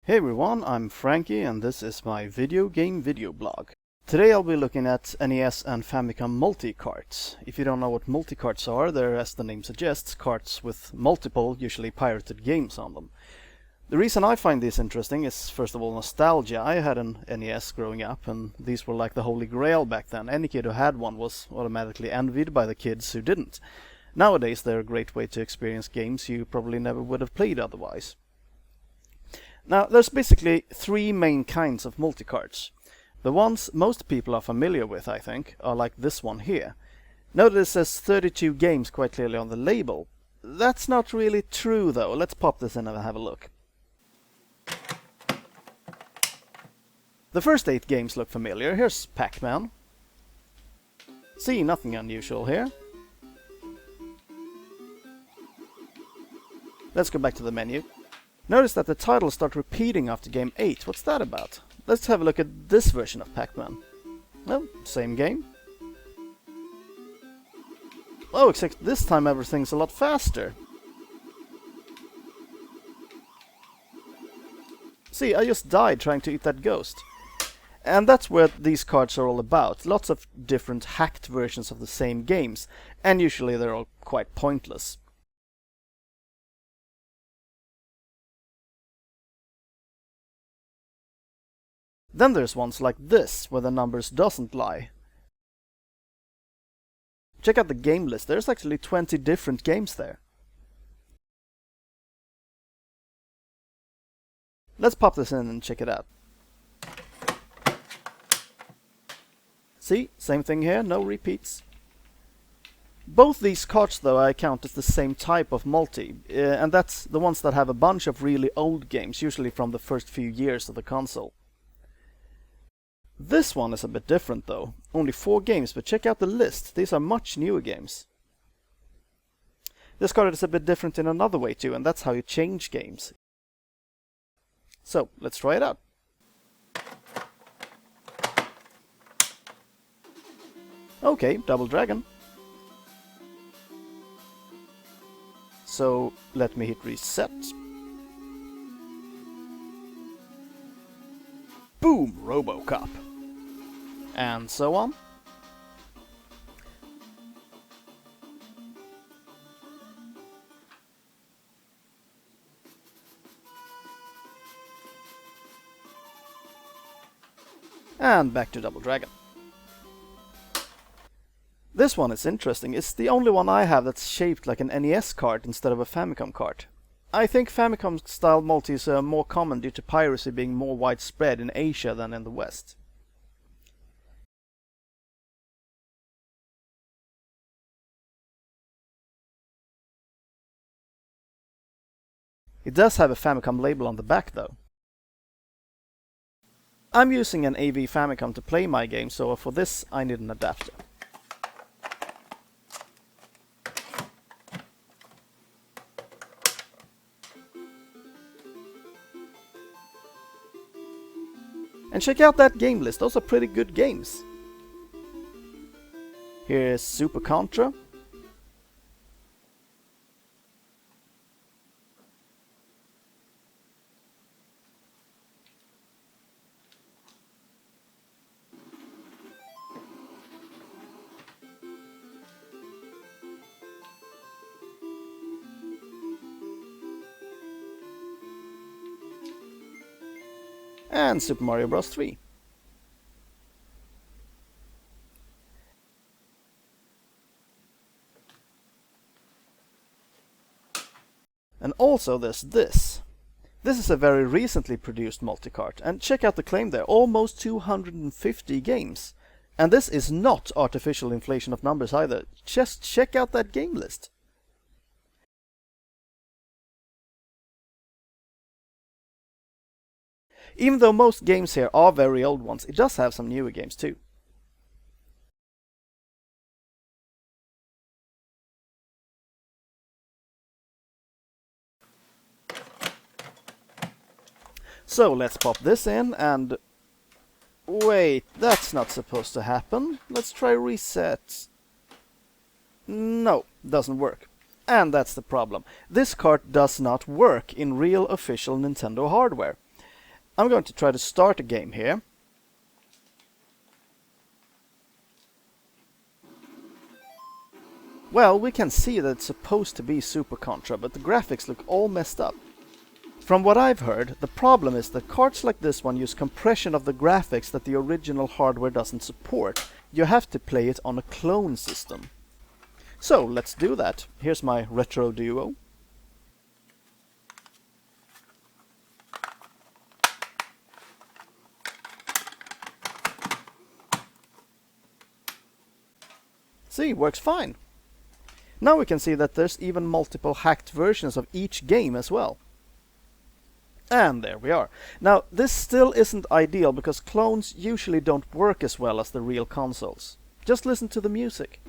Hey everyone, I'm Frankie and this is my video game video blog. Today I'll be looking at NES and Famicom Multicarts. If you don't know what Multicarts are, they're, as the name suggests, carts with multiple, usually pirated games on them. The reason I find these interesting is first of all nostalgia. I had an NES growing up and these were like the holy grail back then. Any kid who had one was automatically envied by the kids who didn't. Nowadays they're a great way to experience games you probably never would have played otherwise. Now, there's basically three main kinds of multicarts. The ones most people are familiar with, I think, are like this one here. Notice it says 32 games quite clearly on the label. That's not really true though. Let's pop this in and have a look. The first 8 games look familiar. Here's Pac-Man. See, nothing unusual here. Let's go back to the menu. Notice that the titles start repeating after game 8. What's that about? Let's have a look at this version of Pac-Man. Well, same game. Oh, except this time everything's a lot faster. See, I just died trying to eat that ghost. And that's what these cards are all about. Lots of different hacked versions of the same games. And usually they're all quite pointless. Then there's ones like this, where the numbers doesn't lie. Check out the game list, there's actually 20 different games there. Let's pop this in and check it out. See, same thing here, no repeats. Both these cards though I count as the same type of multi, and that's the ones that have a bunch of really old games, usually from the first few years of the console. This one is a bit different though, only 4 games, but check out the list, these are much newer games. This card is a bit different in another way too, and that's how you change games. So, let's try it out. Okay, Double Dragon. So, let me hit reset. Boom! RoboCop. And so on. And back to Double Dragon. This one is interesting. It's the only one I have that's shaped like an NES card instead of a Famicom card. I think Famicom style multis are more common due to piracy being more widespread in Asia than in the West. It does have a Famicom label on the back though. I'm using an AV Famicom to play my game, so for this I need an adapter. And check out that game list, those are pretty good games. Here's Super Contra. And Super Mario Bros. 3. And also there's this. This is a very recently produced multicart, and check out the claim there, almost 250 games. And this is not artificial inflation of numbers either, just check out that game list. Even though most games here are very old ones, it does have some newer games too. So let's pop this in and... Wait, that's not supposed to happen. Let's try reset. No, doesn't work. And that's the problem. This cart does not work in real official Nintendo hardware. I'm going to try to start a game here. Well, we can see that it's supposed to be Super Contra, but the graphics look all messed up. From what I've heard, the problem is that carts like this one use compression of the graphics that the original hardware doesn't support. You have to play it on a clone system. So, let's do that. Here's my retro duo. See, works fine. Now we can see that there's even multiple hacked versions of each game as well. And there we are. Now, this still isn't ideal because clones usually don't work as well as the real consoles. Just listen to the music.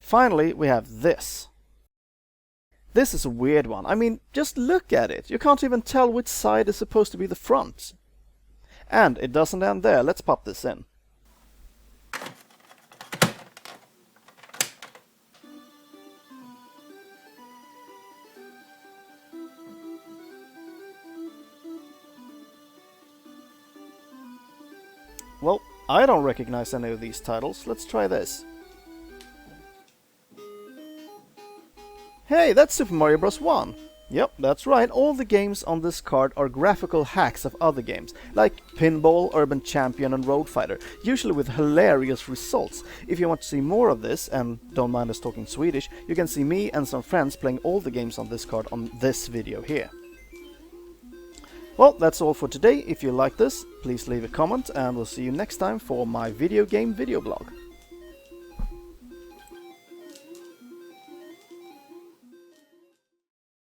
Finally, we have this. This is a weird one. I mean, just look at it. You can't even tell which side is supposed to be the front. And it doesn't end there. Let's pop this in. Well, I don't recognize any of these titles. Let's try this. Hey, that's Super Mario Bros. 1! Yep, that's right, all the games on this card are graphical hacks of other games, like Pinball, Urban Champion and Road Fighter, usually with hilarious results. If you want to see more of this, and don't mind us talking Swedish, you can see me and some friends playing all the games on this card on this video here. Well, that's all for today. If you like this, please leave a comment, and we'll see you next time for my video game video blog.